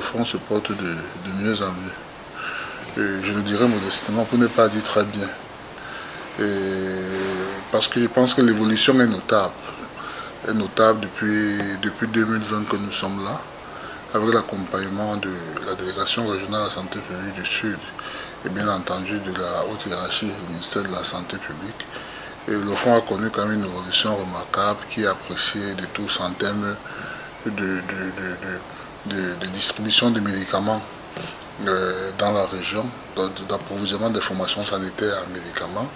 fonds se porte de mieux en mieux. Et je le dirais modestement, pour ne pas dire très bien. Parce que je pense que l'évolution est notable. Est notable depuis 2020 que nous sommes là, avec l'accompagnement de la délégation régionale de la santé publique du Sud et bien entendu de la haute hiérarchie du ministère de la Santé publique. Et le fonds a connu quand même une évolution remarquable qui est appréciée de tous en termes de distribution de médicaments dans la région, d'approvisionnement des formations sanitaires en médicaments,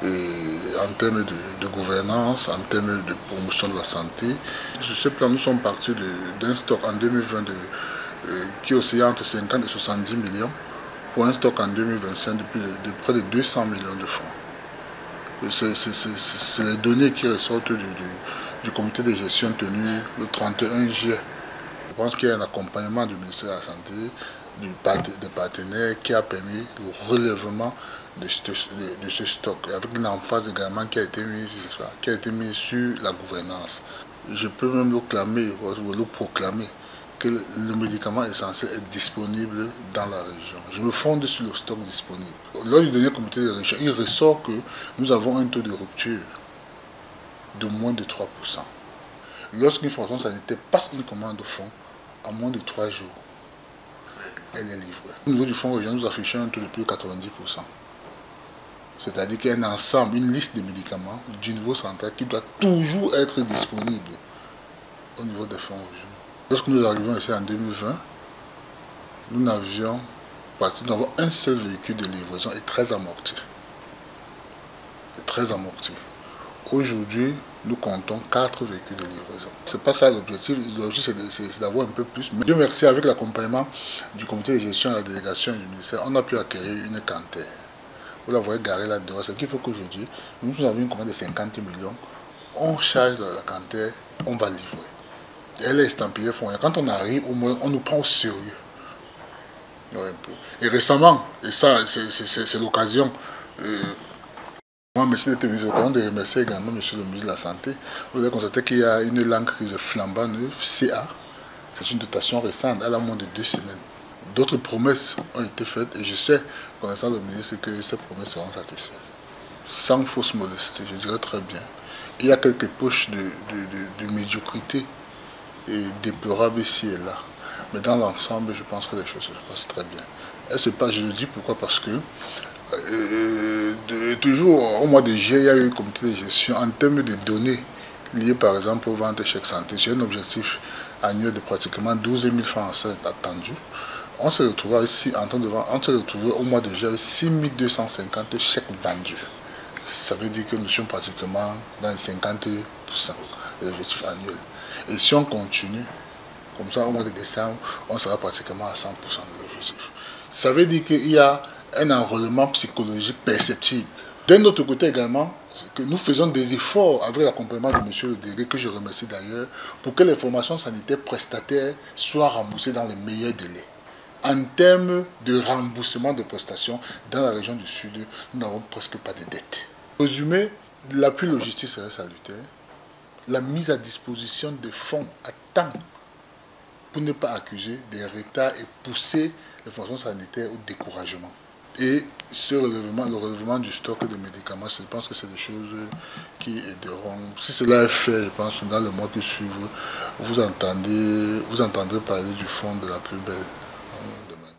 et en termes de gouvernance, en termes de promotion de la santé. Sur ce plan, nous sommes partis d'un stock en 2020 qui oscillait entre 50 et 70 millions pour un stock en 2025 de près de 200 millions de francs. C'est les données qui ressortent du comité de gestion tenu le 31 juillet. Je pense qu'il y a un accompagnement du ministère de la Santé, des partenaires qui a permis le relèvement de ce stock, avec une emphase également qui a été mise sur la gouvernance. Je peux même le clamer ou le proclamer que le médicament est censé être disponible dans la région. Je me fonde sur le stock disponible. Lors du dernier comité de région, il ressort que nous avons un taux de rupture de moins de 3%. Lorsqu'une formation sanitaire passe une commande de fonds, en moins de 3 jours, elle est livrée. Au niveau du fonds régional, nous affichons un taux de plus de 90%. C'est-à-dire qu'il y a un ensemble, une liste de médicaments du niveau central qui doit toujours être disponible au niveau des fonds régionaux. Lorsque nous arrivons ici en 2020, nous avons un seul véhicule de livraison et très amorti. Aujourd'hui, nous comptons 4 véhicules de livraison. Ce n'est pas ça l'objectif. L'objectif, c'est d'avoir un peu plus. Mais Dieu merci, avec l'accompagnement du comité de gestion de la délégation et du ministère, on a pu acquérir une Canter. Vous la voyez garée là-dedans. Ce qu'il faut qu'aujourd'hui, nous avons une commande de 50 millions. On charge la Canter, on va livrer. Elle est estampillée fonds. Quand on arrive, au moins, on nous prend au sérieux. Et récemment, et ça, c'est l'occasion. Moi, monsieur le téléviseur, on de remercier également monsieur le ministre de la Santé. Vous avez constaté qu'il y a une langue crise flambant neuve, CA. C'est une dotation récente, elle a moins de 2 semaines. D'autres promesses ont été faites et je sais, connaissant le ministre, que ces promesses seront satisfaites. Sans fausse modestie, je dirais très bien. Il y a quelques poches de médiocrité et déplorables ici et là. Mais dans l'ensemble, je pense que les choses se passent très bien. Et c'est pas, je le dis pourquoi, parce que toujours au mois de juillet, il y a eu un comité de gestion en termes de données liées par exemple aux ventes chèques santé. C'est un objectif annuel de pratiquement 12 000 francs attendus. On se retrouve ici en train de vendre, on se retrouve au mois de juillet avec 6 250 chèques vendus. Ça veut dire que nous sommes pratiquement dans les 50% de l'objectif annuel. Et si on continue, comme ça au mois de décembre, on sera pratiquement à 100% de l'objectif. Ça veut dire qu'il y a un enrôlement psychologique perceptible. D'un autre côté également, que nous faisons des efforts avec l'accompagnement de M. le délégué, que je remercie d'ailleurs, pour que les formations sanitaires prestataires soient remboursées dans les meilleurs délais. En termes de remboursement de prestations, dans la région du Sud, nous n'avons presque pas de dettes. Résumé, l'appui logistique serait salutaire, la mise à disposition de fonds à temps pour ne pas accuser des retards et pousser les formations sanitaires au découragement. Et le relèvement du stock de médicaments, je pense que c'est des choses qui aideront. Si cela est fait, je pense que dans le mois qui suivent, vous entendrez parler du fonds de la plus belle demain.